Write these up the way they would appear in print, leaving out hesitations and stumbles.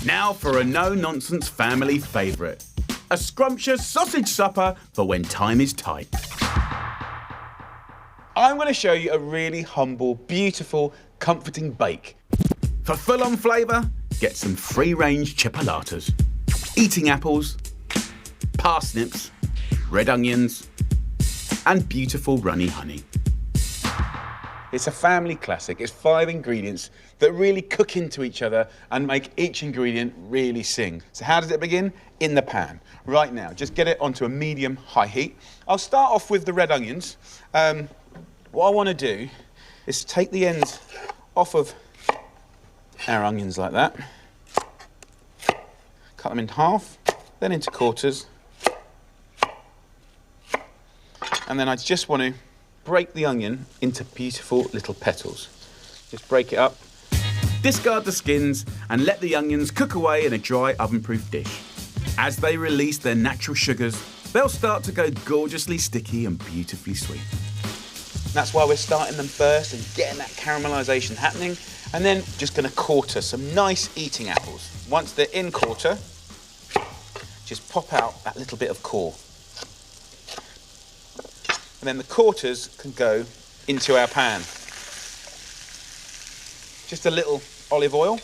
Now for a no-nonsense family favourite. A scrumptious sausage supper for when time is tight. I'm going to show you a really humble, beautiful, comforting bake. For full-on flavour, get some free-range chipolatas. Eating apples, parsnips, red onions, and beautiful runny honey. It's a family classic. It's 5 ingredients that really cook into each other and make each ingredient really sing. So how does it begin? In the pan. Right now, just get it onto a medium-high heat. I'll start off with the red onions. What I want to do is take the ends off of our onions like that. Cut them in half, then into quarters. And then I just want to break the onion into beautiful little petals. Just break it up. Discard the skins and let the onions cook away in a dry oven-proof dish. As they release their natural sugars, they'll start to go gorgeously sticky and beautifully sweet. That's why we're starting them first and getting that caramelisation happening. And then just going to quarter some nice eating apples. Once they're in quarter, just pop out that little bit of core. And then the quarters can go into our pan. Just a little olive oil.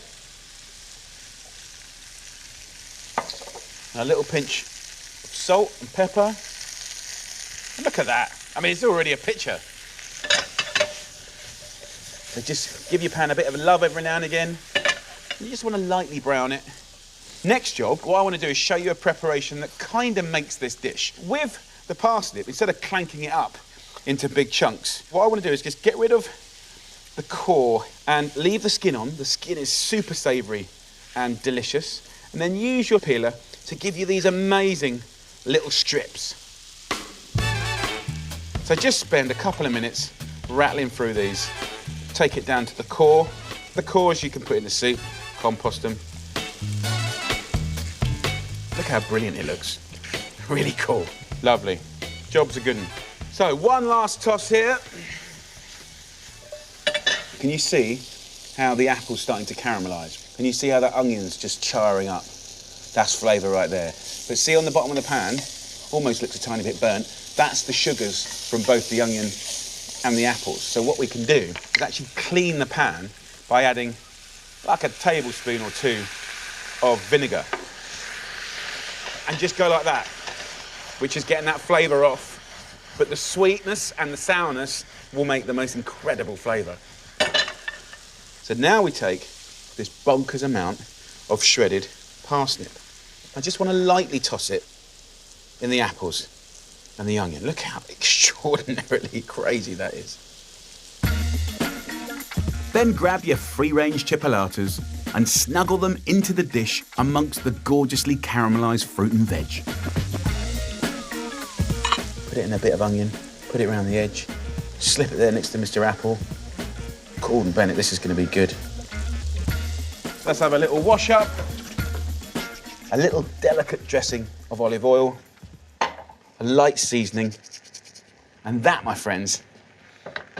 And a little pinch of salt and pepper. And look at that. I mean, it's already a picture. So just give your pan a bit of a love every now and again. You just want to lightly brown it. Next job, what I want to do is show you a preparation that kind of makes this dish. With the parsnip, instead of clanking it up into big chunks, what I want to do is just get rid of the core and leave the skin on. The skin is super savoury and delicious. And then use your peeler to give you these amazing little strips. So just spend a couple of minutes rattling through these. Take it down to the core. The cores you can put in the soup, compost them. Look how brilliant it looks. Really cool. Lovely. Job's a good one. So one last toss here. Can you see how the apple's starting to caramelise? Can you see how the onion's just charring up? That's flavour right there. But see on the bottom of the pan, almost looks a tiny bit burnt. That's the sugars from both the onion and the apples. So what we can do is actually clean the pan by adding like a tablespoon or 2 of vinegar. And just go like that, which is getting that flavour off. But the sweetness and the sourness will make the most incredible flavour. So now we take this bonkers amount of shredded parsnip. I just want to lightly toss it in the apples and the onion. Look how extraordinarily crazy that is. Then grab your free-range chipolatas and snuggle them into the dish amongst the gorgeously caramelised fruit and veg. Put it in a bit of onion, put it around the edge, slip it there next to Mr. Apple. Gordon Bennett, this is going to be good. Let's have a little wash up, a little delicate dressing of olive oil, a light seasoning, and that, my friends,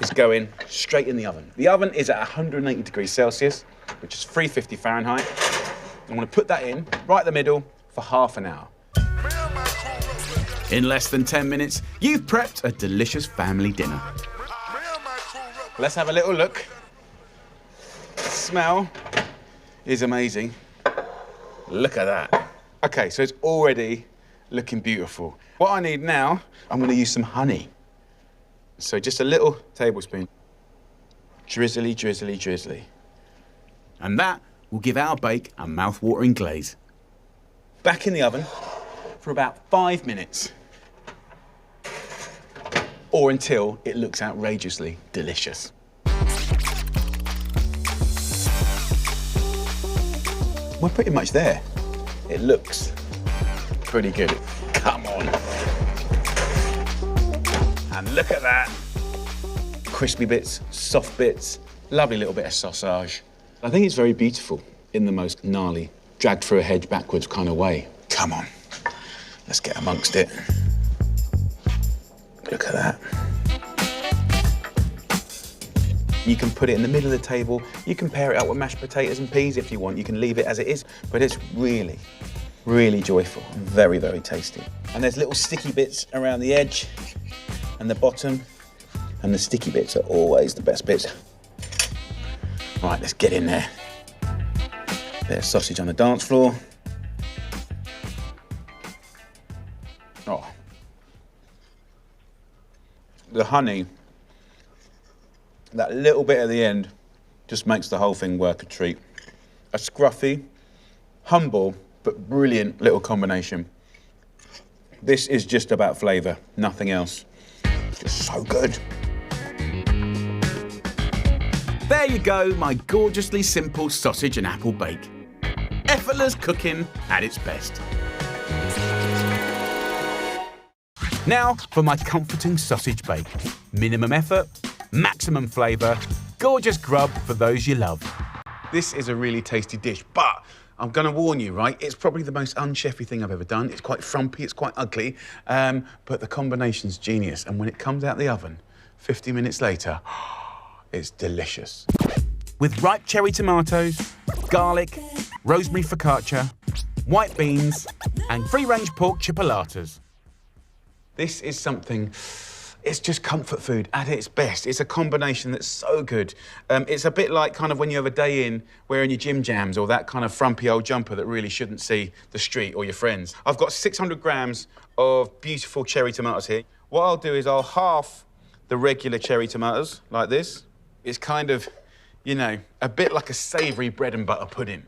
is going straight in the oven. The oven is at 180 degrees Celsius, which is 350 Fahrenheit. I'm going to put that in right in the middle for half an hour. In less than 10 minutes, you've prepped a delicious family dinner. Let's have a little look. The smell is amazing. Look at that. Okay, so it's already looking beautiful. What I need now, I'm going to use some honey. So just a little tablespoon. Drizzly, drizzly, drizzly. And that will give our bake a mouth-watering glaze. Back in the oven for about 5 minutes. Or until it looks outrageously delicious. We're pretty much there. It looks pretty good. Come on. And look at that. Crispy bits, soft bits, lovely little bit of sausage. I think it's very beautiful in the most gnarly, dragged through a hedge backwards kind of way. Come on, let's get amongst it. Look at that. You can put it in the middle of the table. You can pair it up with mashed potatoes and peas if you want. You can leave it as it is, but it's really, really joyful and very, very tasty. And there's little sticky bits around the edge and the bottom, and the sticky bits are always the best bits. Right, let's get in there. Bit of sausage on the dance floor. Oh. The honey, that little bit at the end, just makes the whole thing work a treat. A scruffy, humble, but brilliant little combination. This is just about flavour, nothing else. It's just so good. There you go, my gorgeously simple sausage and apple bake. Effortless cooking at its best. Now for my comforting sausage bake. Minimum effort, maximum flavour, gorgeous grub for those you love. This is a really tasty dish, but I'm going to warn you, right? It's probably the most unchefy thing I've ever done. It's quite frumpy, it's quite ugly, but the combination's genius. And when it comes out the oven, 50 minutes later, it's delicious. With ripe cherry tomatoes, garlic, rosemary focaccia, white beans, and free-range pork chipolatas. This is something, it's just comfort food at its best. It's a combination that's so good. It's a bit like kind of when you have a day in wearing your gym jams or that kind of frumpy old jumper that really shouldn't see the street or your friends. I've got 600 grams of beautiful cherry tomatoes here. What I'll do is I'll half the regular cherry tomatoes like this. It's kind of, you know, a bit like a savoury bread and butter pudding.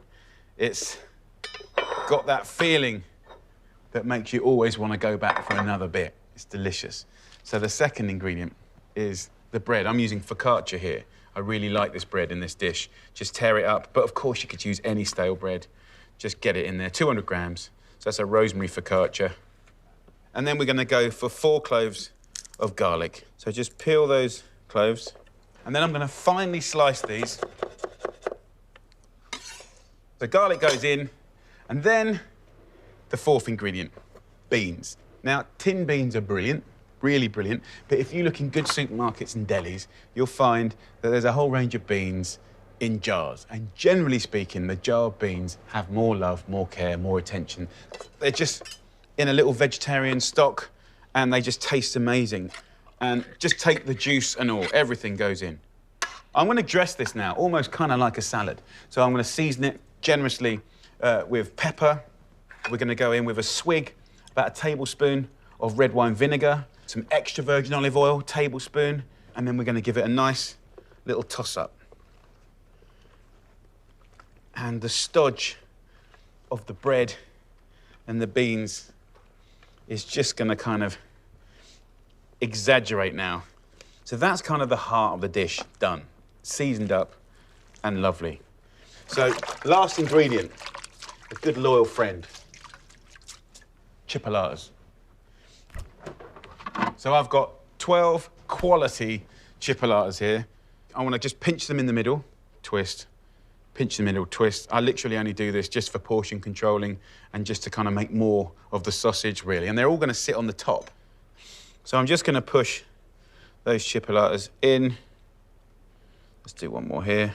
It's got that feeling that makes you always want to go back for another bit. It's delicious. So the second ingredient is the bread. I'm using focaccia here. I really like this bread in this dish. Just tear it up, but of course you could use any stale bread. Just get it in there, 200 grams. So that's a rosemary focaccia. And then we're going to go for 4 cloves of garlic. So just peel those cloves. And then I'm going to finely slice these. The garlic goes in, and then the fourth ingredient, beans. Now, tin beans are brilliant, really brilliant, but if you look in good supermarkets and delis, you'll find that there's a whole range of beans in jars. And generally speaking, the jar of beans have more love, more care, more attention. They're just in a little vegetarian stock, and they just taste amazing. And just take the juice and all, everything goes in. I'm going to dress this now, almost kind of like a salad. So I'm going to season it generously with pepper. We're going to go in with a swig, about a tablespoon of red wine vinegar, some extra virgin olive oil, tablespoon, and then we're going to give it a nice little toss-up. And the stodge of the bread and the beans is just going to kind of exaggerate now. So that's kind of the heart of the dish done, seasoned up and lovely. So last ingredient, a good loyal friend, chipolatas. So I've got 12 quality chipolatas here. I want to just pinch them in the middle, twist, pinch in the middle, twist. I literally only do this just for portion controlling and just to kind of make more of the sausage, really. And they're all going to sit on the top. So I'm just going to push those chipolatas in. Let's do one more here.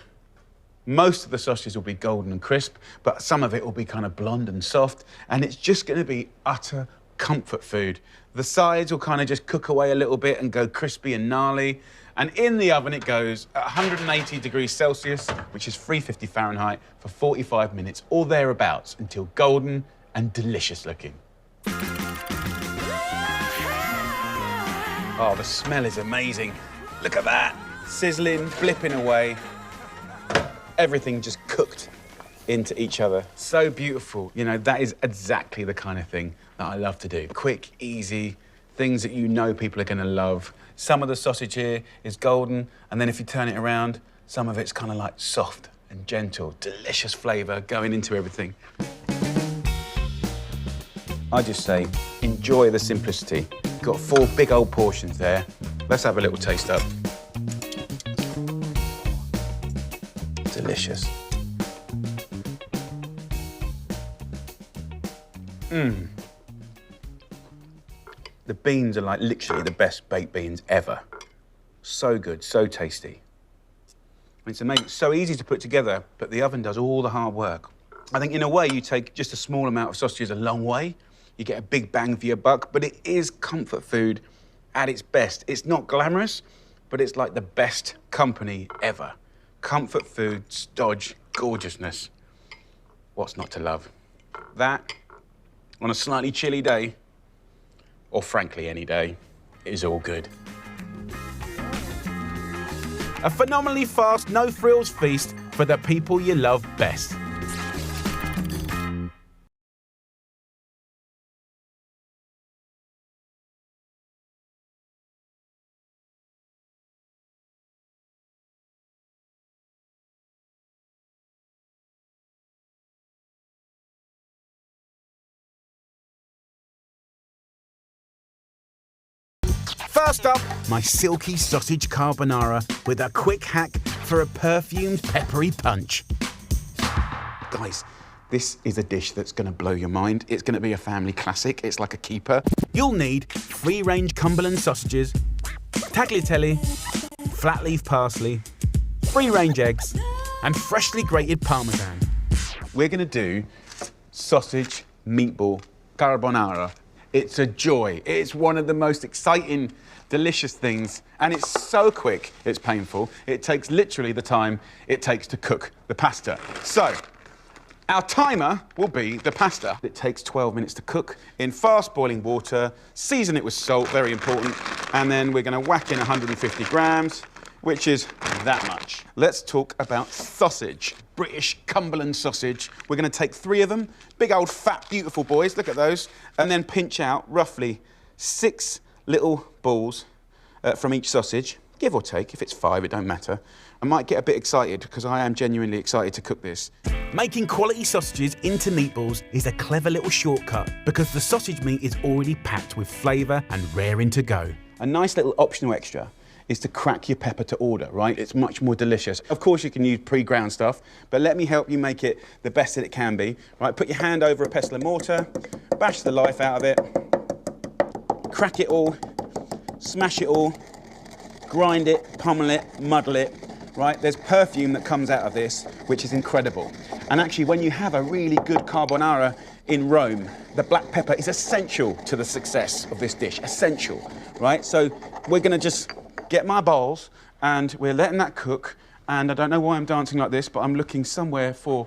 Most of the sausages will be golden and crisp, but some of it will be kind of blonde and soft, and it's just going to be utter comfort food. The sides will kind of just cook away a little bit and go crispy and gnarly, and in the oven it goes at 180 degrees Celsius, which is 350 Fahrenheit, for 45 minutes or thereabouts until golden and delicious looking. Oh, the smell is amazing. Look at that. Sizzling, flipping away. Everything just cooked into each other. So beautiful. You know, that is exactly the kind of thing that I love to do. Quick, easy, things that you know people are going to love. Some of the sausage here is golden, and then if you turn it around, some of it's kind of like soft and gentle. Delicious flavour going into everything. I just say, enjoy the simplicity. Got 4 big old portions there. Let's have a little taste up. Delicious. The beans are like literally the best baked beans ever. So good, so tasty. It's amazing. It's so easy to put together, but the oven does all the hard work. I think in a way you take just a small amount of sausages a long way. You get a big bang for your buck, but it is comfort food at its best. It's not glamorous, but it's like the best company ever. Comfort food, stodge, gorgeousness. What's not to love? That, on a slightly chilly day, or frankly any day, is all good. A phenomenally fast, no-frills feast for the people you love best. First up, my silky sausage carbonara with a quick hack for a perfumed peppery punch. Guys, this is a dish that's going to blow your mind. It's going to be a family classic. It's like a keeper. You'll need free-range Cumberland sausages, tagliatelle, flat leaf parsley, free-range eggs, and freshly grated parmesan. We're going to do sausage meatball carbonara. It's a joy. It's one of the most exciting, delicious things, and it's so quick, it's painful. It takes literally the time it takes to cook the pasta. So, our timer will be the pasta. It takes 12 minutes to cook in fast boiling water. Season it with salt, very important. And then we're gonna whack in 150 grams, which is that much. Let's talk about sausage. British Cumberland sausage. We're gonna take 3 of them, big old fat, beautiful boys, look at those, and then pinch out roughly 6 little balls from each sausage, give or take. If it's 5, it don't matter. I might get a bit excited because I am genuinely excited to cook this. Making quality sausages into meatballs is a clever little shortcut because the sausage meat is already packed with flavour and raring to go. A nice little optional extra is to crack your pepper to order, right? It's much more delicious. Of course you can use pre-ground stuff, but let me help you make it the best that it can be. Right, put your hand over a pestle and mortar, bash the life out of it, crack it all, smash it all, grind it, pummel it, muddle it, right? There's perfume that comes out of this, which is incredible. And actually, when you have a really good carbonara in Rome, the black pepper is essential to the success of this dish, essential, right? So we're gonna just get my bowls and we're letting that cook. And I don't know why I'm dancing like this, but I'm looking somewhere for,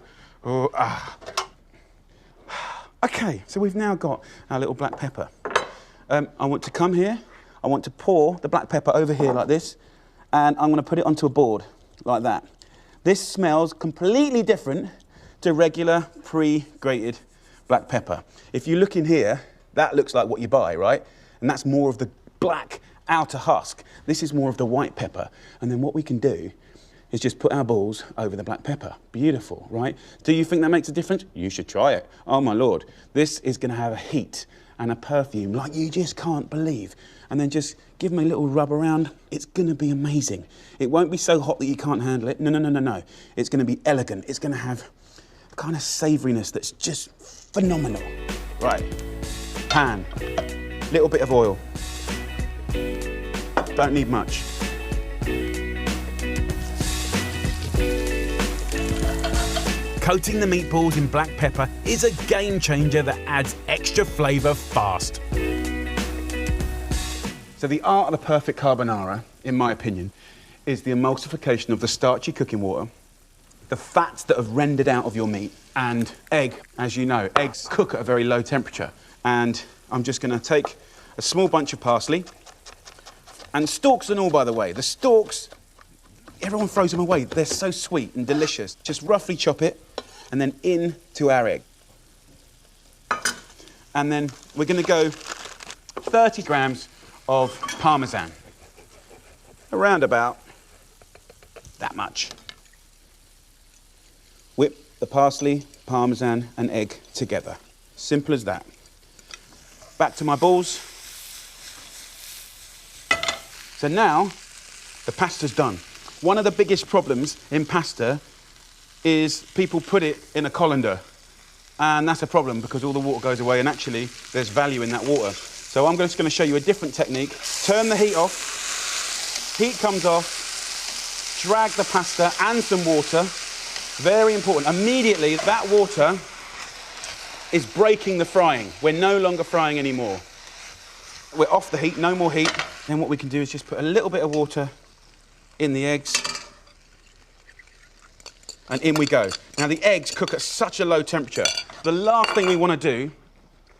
Okay, so we've now got our little black pepper. I want to come here, I want to pour the black pepper over here like this, and I'm gonna put it onto a board like that. This smells completely different to regular pre-grated black pepper. If you look in here, that looks like what you buy, right? And that's more of the black outer husk. This is more of the white pepper. And then what we can do is just put our balls over the black pepper. Beautiful, right? Do you think that makes a difference? You should try it. Oh my Lord. This is gonna have a heat and a perfume like you just can't believe. And then just give me a little rub around. It's gonna be amazing. It won't be so hot that you can't handle it. No, no, no, no, no. It's gonna be elegant. It's gonna have a kind of savouriness that's just phenomenal. Right, pan, little bit of oil. Don't need much. Coating the meatballs in black pepper is a game changer that adds extra flavour fast. So the art of the perfect carbonara, in my opinion, is the emulsification of the starchy cooking water, the fats that have rendered out of your meat, and egg. As you know, eggs cook at a very low temperature. And I'm just gonna take a small bunch of parsley, and stalks and all, by the way. The stalks, everyone throws them away. They're so sweet and delicious. Just roughly chop it, and then into our egg. And then we're gonna go 30 grams of parmesan. Around about that much. Whip the parsley, parmesan, and egg together. Simple as that. Back to my balls. So now, the pasta's done. One of the biggest problems in pasta is people put it in a colander. And that's a problem because all the water goes away and actually there's value in that water. So I'm just gonna show you a different technique. Turn the heat off. Heat comes off. drag the pasta and some water. Very important. Immediately, that water is breaking the frying. We're no longer frying anymore. We're off the heat, no more heat. Then what we can do is just put a little bit of water in the eggs. And in we go. Now, the eggs cook at such a low temperature. The last thing we want to do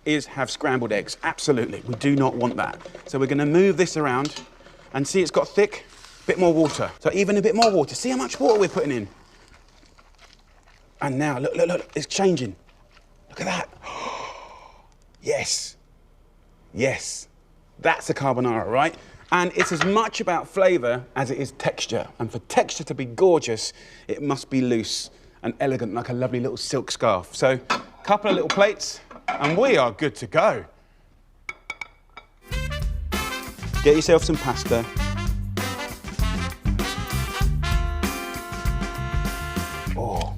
is have scrambled eggs. Absolutely, we do not want that. So we're going to move this around and see it's got thick, bit more water. So even a bit more water. See how much water we're putting in. And now, look, look, look, it's changing. Look at that. Yes, yes, that's a carbonara, right? And it's as much about flavour as it is texture. And for texture to be gorgeous, it must be loose and elegant, like a lovely little silk scarf. So, a couple of little plates, and we are good to go. Get yourself some pasta. Oh,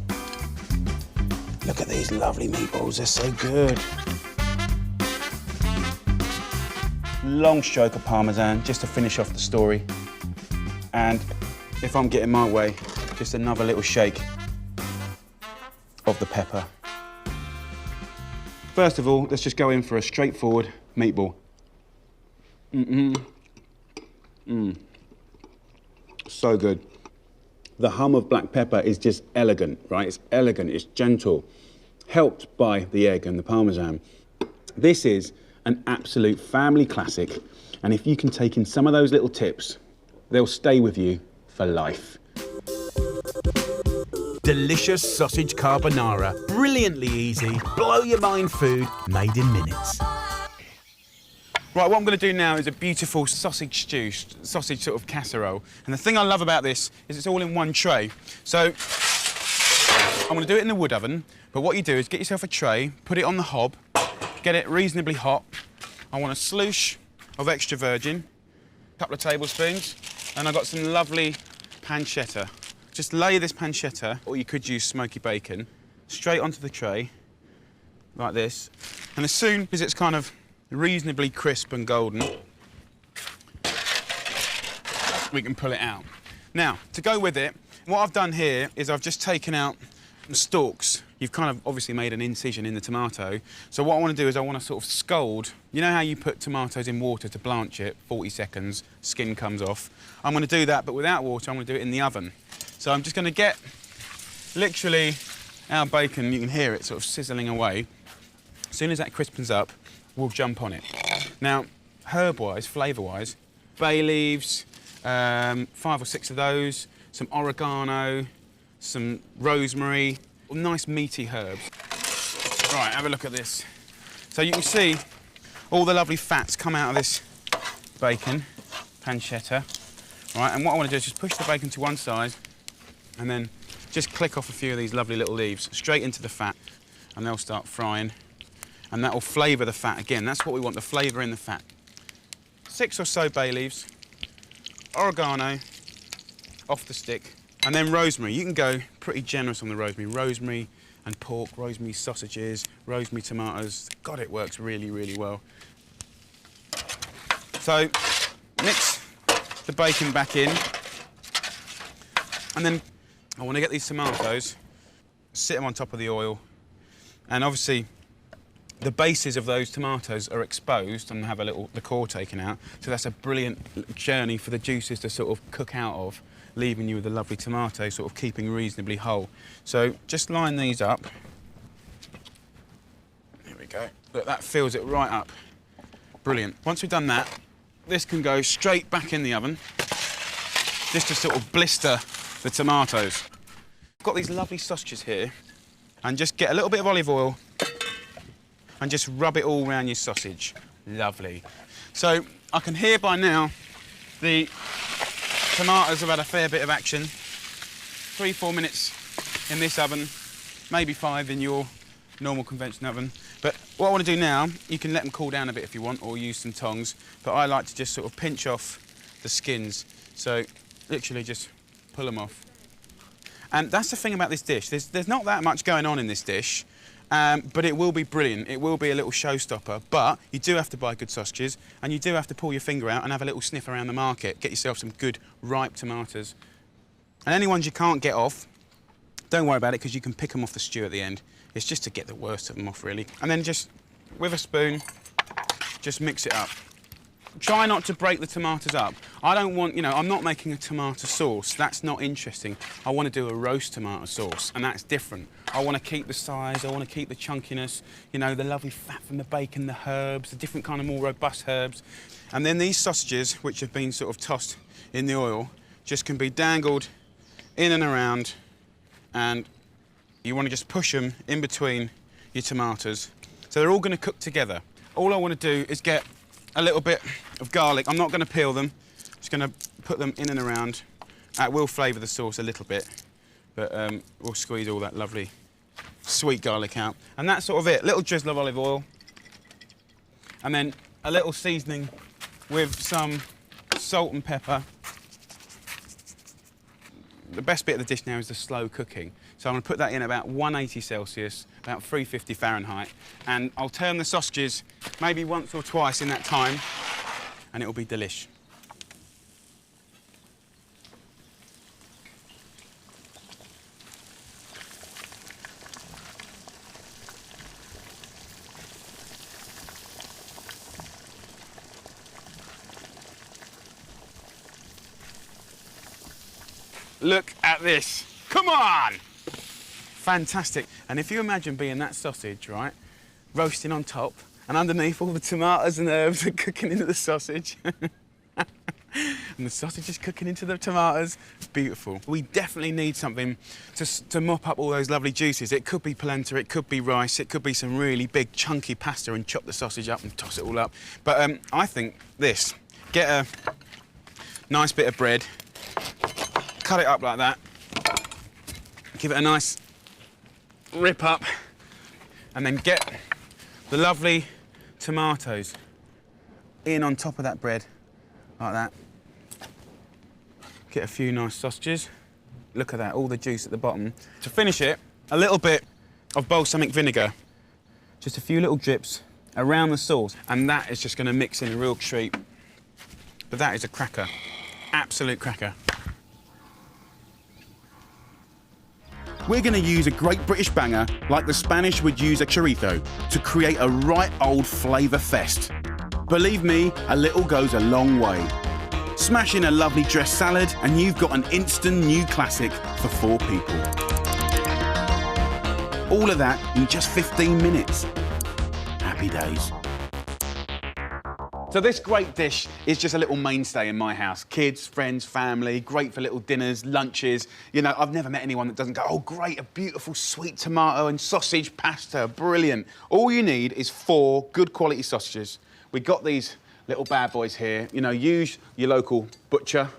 look at these lovely meatballs, they're so good. Long stroke of Parmesan, just to finish off the story. And if I'm getting my way, just another little shake of the pepper. First of all, let's just go in for a straightforward meatball. So good. The hum of black pepper is just elegant, right? It's elegant, it's gentle, helped by the egg and the Parmesan. This is an absolute family classic, and if you can take in some of those little tips, they'll stay with you for life. Delicious sausage carbonara, brilliantly easy, blow your mind food, made in minutes. Right, what I'm going to do now is a beautiful sausage stew, sausage sort of casserole. And the thing I love about this is it's all in one tray. So I'm going to do it in the wood oven, but what you do is get yourself a tray, put it on the hob, get it reasonably hot. I want a sloosh of extra virgin, a couple of tablespoons, and I've got some lovely pancetta. Just lay this pancetta, or you could use smoky bacon, straight onto the tray, like this. And as soon as it's kind of reasonably crisp and golden, we can pull it out. Now, to go with it, what I've done here is I've just taken out the stalks. You've kind of obviously made an incision in the tomato. So what I want to do is I want to sort of scald. You know how you put tomatoes in water to blanch it, 40 seconds, skin comes off. I'm going to do that, but without water, I'm going to do it in the oven. So I'm just going to get literally our bacon, you can hear it sort of sizzling away. As soon as that crispens up, we'll jump on it. Now, herb-wise, flavour-wise, bay leaves, 5 or 6 of those, some oregano, some rosemary, nice meaty herbs. Right, have a look at this. So you can see all the lovely fats come out of this bacon, pancetta. Right, and what I want to do is just push the bacon to one side and then just click off a few of these lovely little leaves straight into the fat, and they'll start frying. And that will flavour the fat again. That's what we want, the flavour in the fat. 6 or so bay leaves, oregano off the stick, and then rosemary. You can go pretty generous on the rosemary. Rosemary and pork, rosemary sausages, rosemary tomatoes. God, it works really, really well. So mix the bacon back in, and then I want to get these tomatoes, sit them on top of the oil, and obviously the bases of those tomatoes are exposed and have a little the core taken out, so that's a brilliant journey for the juices to sort of cook out of, leaving you with a lovely tomato, sort of keeping reasonably whole. So just line these up. There we go. Look, that fills it right up. Brilliant. Once we've done that, this can go straight back in the oven, just to sort of blister the tomatoes. I've got these lovely sausages here, and just get a little bit of olive oil and just rub it all around your sausage. Lovely. So I can hear by now the tomatoes have had a fair bit of action. 3-4 minutes in this oven, maybe 5 in your normal conventional oven. But what I want to do now, you can let them cool down a bit if you want, or use some tongs, but I like to just sort of pinch off the skins. So literally just pull them off. And that's the thing about this dish. There's not that much going on in this dish. But it will be brilliant. It will be a little showstopper, but you do have to buy good sausages, and you do have to pull your finger out and have a little sniff around the market. Get yourself some good ripe tomatoes. And any ones you can't get off, don't worry about it, because you can pick them off the stew at the end. It's just to get the worst of them off, really. And then just, with a spoon, just mix it up. Try not to break the tomatoes up. I don't want, you know, I'm not making a tomato sauce. That's not interesting. I want to do a roast tomato sauce, and that's different. I want to keep the size, I want to keep the chunkiness, you know, the lovely fat from the bacon, the herbs, the different kind of more robust herbs. And then these sausages, which have been sort of tossed in the oil, just can be dangled in and around, and you want to just push them in between your tomatoes. So they're all going to cook together. All I want to do is get a little bit of garlic. I'm not going to peel them. Just going to put them in and around. That will flavour the sauce a little bit, but we'll squeeze all that lovely sweet garlic out. And that's sort of it. A little drizzle of olive oil, and then a little seasoning with some salt and pepper. The best bit of the dish now is the slow cooking. So I'm going to put that in about 180 Celsius, about 350 Fahrenheit, and I'll turn the sausages maybe once or twice in that time, and it'll be delish. Look at this. Come on! Fantastic. And if you imagine being that sausage, right, roasting on top, and underneath all the tomatoes and herbs are cooking into the sausage, and the sausage is cooking into the tomatoes, beautiful. We definitely need something to mop up all those lovely juices. It could be polenta, it could be rice, it could be some really big chunky pasta, and chop the sausage up and toss it all up. But I think this, get a nice bit of bread, cut it up like that, give it a nice rip up, and then get the lovely tomatoes in on top of that bread, like that. Get a few nice sausages. Look at that, all the juice at the bottom. To finish it, a little bit of balsamic vinegar. Just a few little drips around the sauce, and that is just going to mix in a real treat. But that is a cracker, absolute cracker. We're going to use a great British banger like the Spanish would use a chorizo to create a right old flavour fest. Believe me, a little goes a long way. Smash in a lovely dressed salad and you've got an instant new classic for 4 people. All of that in just 15 minutes. Happy days. So this great dish is just a little mainstay in my house. Kids, friends, family, great for little dinners, lunches. You know, I've never met anyone that doesn't go, oh, great, a beautiful sweet tomato and sausage pasta, brilliant. All you need is 4 good quality sausages. We got these little bad boys here. You know, use your local butcher,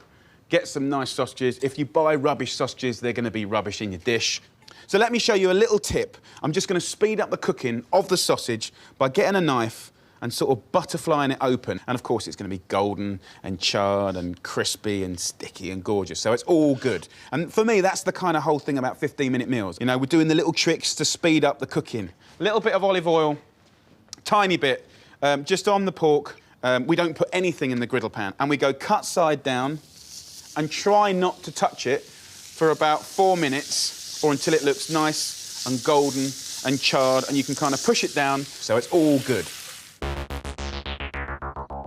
get some nice sausages. If you buy rubbish sausages, they're gonna be rubbish in your dish. So let me show you a little tip. I'm just gonna speed up the cooking of the sausage by getting a knife and sort of butterflying it open. And of course, it's gonna be golden and charred and crispy and sticky and gorgeous, so it's all good. And for me, that's the kind of whole thing about 15-minute meals. You know, we're doing the little tricks to speed up the cooking. A little bit of olive oil, tiny bit, just on the pork. We don't put anything in the griddle pan, and we go cut side down and try not to touch it for about 4 minutes or until it looks nice and golden and charred, and you can kind of push it down so it's all good.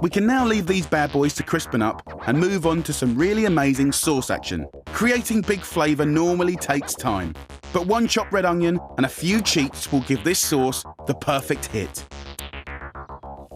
We can now leave these bad boys to crispen up and move on to some really amazing sauce action. Creating big flavour normally takes time, but 1 chopped red onion and a few cheats will give this sauce the perfect hit.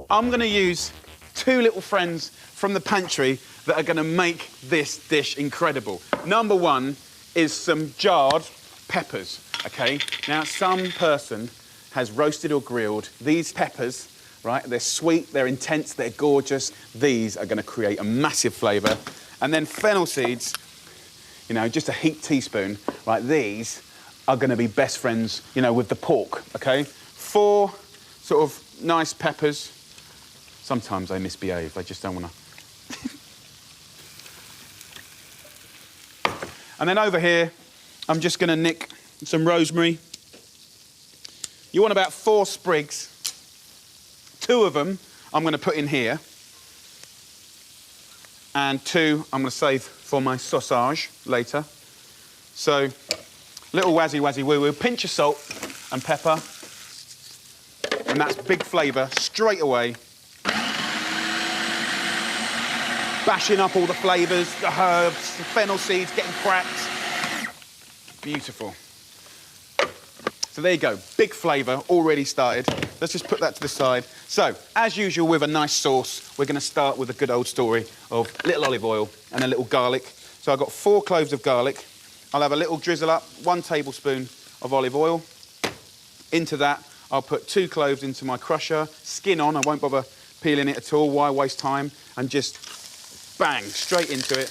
I'm gonna use 2 little friends from the pantry that are gonna make this dish incredible. Number 1 is some jarred peppers, okay? Now, some person has roasted or grilled these peppers, right? They're sweet, they're intense, they're gorgeous. These are gonna create a massive flavour. And then fennel seeds, you know, just a heaped teaspoon, right? These are gonna be best friends, you know, with the pork, okay? 4 sort of nice peppers. Sometimes they misbehave, they just don't wanna. And then over here, I'm just gonna nick some rosemary. You want about 4 sprigs. 2 of them I'm going to put in here, and 2 I'm going to save for my sausage later. So, little wazzy woo-woo, pinch of salt and pepper, and that's big flavour straight away. Bashing up all the flavours, the herbs, the fennel seeds getting cracked. Beautiful. So there you go, big flavour already started. Let's just put that to the side. So, as usual with a nice sauce, we're going to start with a good old story of a little olive oil and a little garlic. So I've got 4 cloves of garlic. I'll have a little drizzle up, 1 tablespoon of olive oil. Into that, I'll put 2 cloves into my crusher, skin on, I won't bother peeling it at all, why waste time, and just bang, straight into it.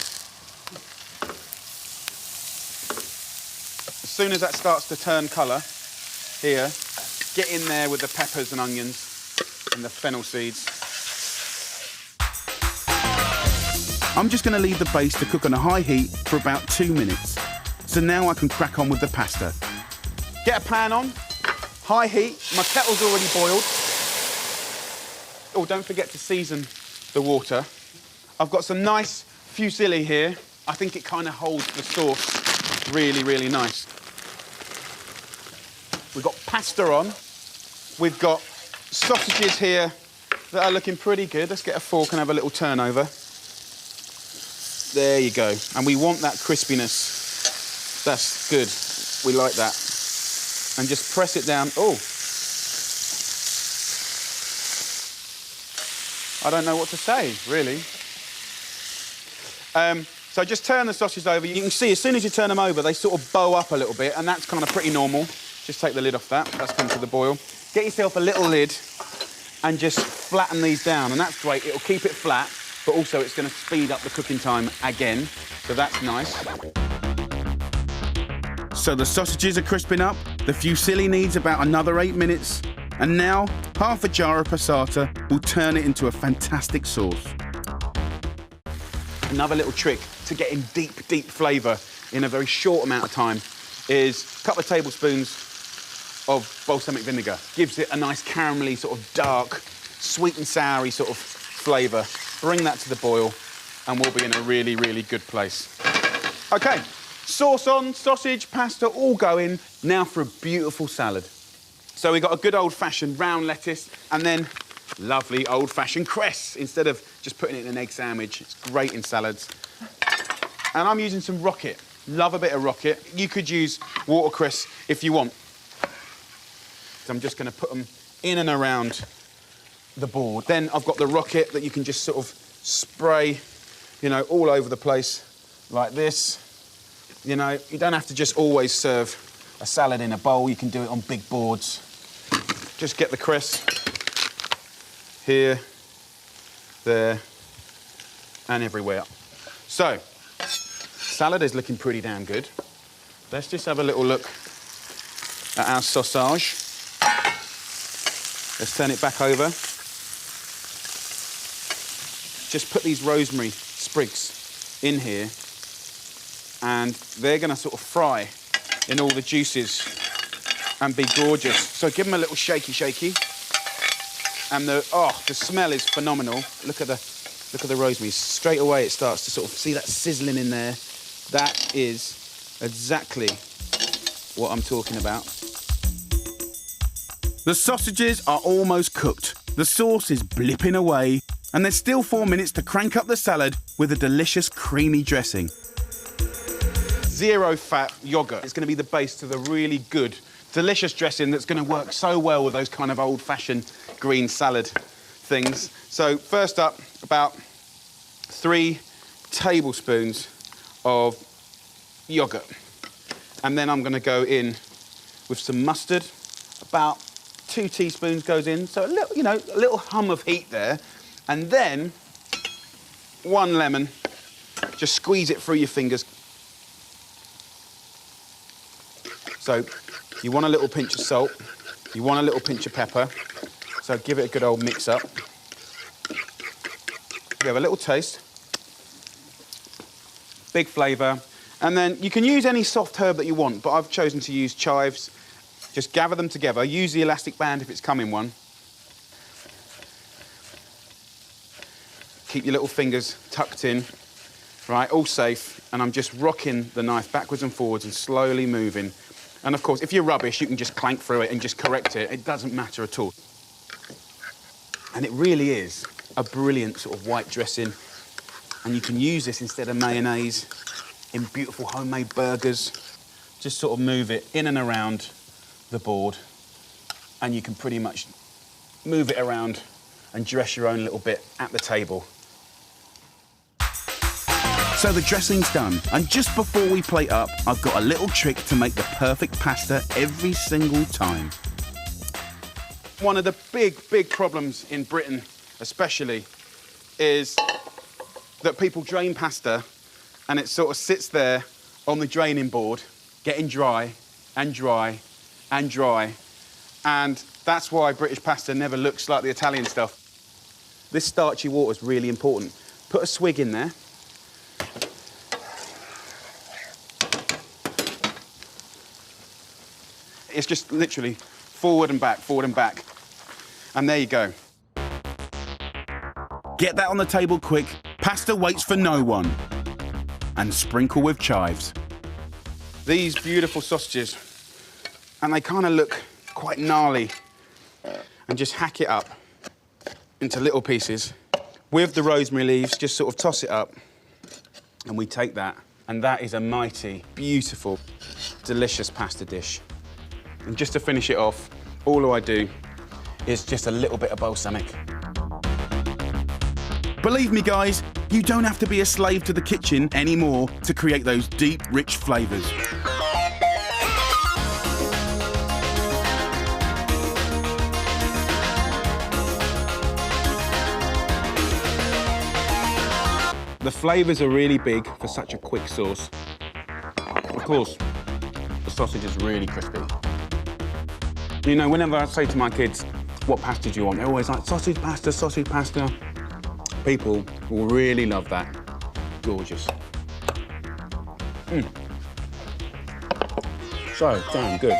As soon as that starts to turn colour, here, get in there with the peppers and onions and the fennel seeds. I'm just going to leave the base to cook on a high heat for about 2 minutes. So now I can crack on with the pasta. Get a pan on, high heat, my kettle's already boiled. Oh, don't forget to season the water. I've got some nice fusilli here. I think it kind of holds the sauce really, really nice. We've got pasta on. We've got sausages here that are looking pretty good. Let's get a fork and have a little turnover. There you go. And we want that crispiness. That's good. We like that. And just press it down. Oh. I don't know what to say, really. So just turn the sausages over. You can see as soon as you turn them over, they sort of bow up a little bit, and that's kind of pretty normal. Just take the lid off that. That's come to the boil. Get yourself a little lid and just flatten these down, and that's great. It'll keep it flat, but also it's going to speed up the cooking time again, so that's nice. So the sausages are crisping up, the fusilli needs about another 8 minutes, and now half a jar of passata will turn it into a fantastic sauce. Another little trick to getting deep, deep flavour in a very short amount of time is a couple of tablespoons of balsamic vinegar. Gives it a nice caramelly, sort of dark, sweet and soury sort of flavour. Bring that to the boil and we'll be in a really, really good place. OK, sauce on, sausage, pasta, all going. Now for a beautiful salad. So we've got a good old-fashioned round lettuce and then lovely old-fashioned cress instead of just putting it in an egg sandwich. It's great in salads. And I'm using some rocket. Love a bit of rocket. You could use watercress if you want. So I'm just going to put them in and around the board. Then I've got the rocket that you can just sort of spray, you know, all over the place like this. You know, you don't have to just always serve a salad in a bowl. You can do it on big boards. Just get the cress here, there, and everywhere. So, salad is looking pretty damn good. Let's just have a little look at our sausage. Let's turn it back over. Just put these rosemary sprigs in here and they're going to sort of fry in all the juices and be gorgeous. So give them a little shaky. And the smell is phenomenal. Look at the rosemary. Straight away it starts to sort of see that sizzling in there. That is exactly what I'm talking about. The sausages are almost cooked. The sauce is blipping away, and there's still 4 minutes to crank up the salad with a delicious creamy dressing. Zero fat yogurt. It's going to be the base to the really good, delicious dressing that's going to work so well with those kind of old-fashioned green salad things. So first up, about 3 tablespoons of yogurt. And then I'm going to go in with some mustard. About 2 teaspoons goes in, so a little, you know, a little hum of heat there. And then 1 lemon, just squeeze it through your fingers. So you want a little pinch of salt, you want a little pinch of pepper, so give it a good old mix up. You have a little taste, big flavour, and then you can use any soft herb that you want, but I've chosen to use chives. Just gather them together, use the elastic band if it's come in one. Keep your little fingers tucked in, right, all safe, and I'm just rocking the knife backwards and forwards and slowly moving. And of course, if you're rubbish, you can just clank through it and just correct it. It doesn't matter at all. And it really is a brilliant sort of white dressing. And you can use this instead of mayonnaise in beautiful homemade burgers. Just sort of move it in and around the board, and you can pretty much move it around and dress your own little bit at the table. So the dressing's done, and just before we plate up, I've got a little trick to make the perfect pasta every single time. One of the big problems in Britain, especially, is that people drain pasta and it sort of sits there on the draining board, getting dry and dry and dry. And that's why British pasta never looks like the Italian stuff. This starchy water is really important. Put a swig in there. It's just literally forward and back, forward and back. And there you go. Get that on the table quick. Pasta waits for no one. And sprinkle with chives. These beautiful sausages, and they kind of look quite gnarly. And just hack it up into little pieces. With the rosemary leaves, just sort of toss it up. And we take that, and that is a mighty, beautiful, delicious pasta dish. And just to finish it off, all I do is just a little bit of balsamic. Believe me, guys, you don't have to be a slave to the kitchen anymore to create those deep, rich flavours. The flavours are really big for such a quick sauce. Of course, the sausage is really crispy. You know, whenever I say to my kids, what pasta do you want? They're always like, sausage pasta, sausage pasta. People will really love that. Gorgeous. So damn good.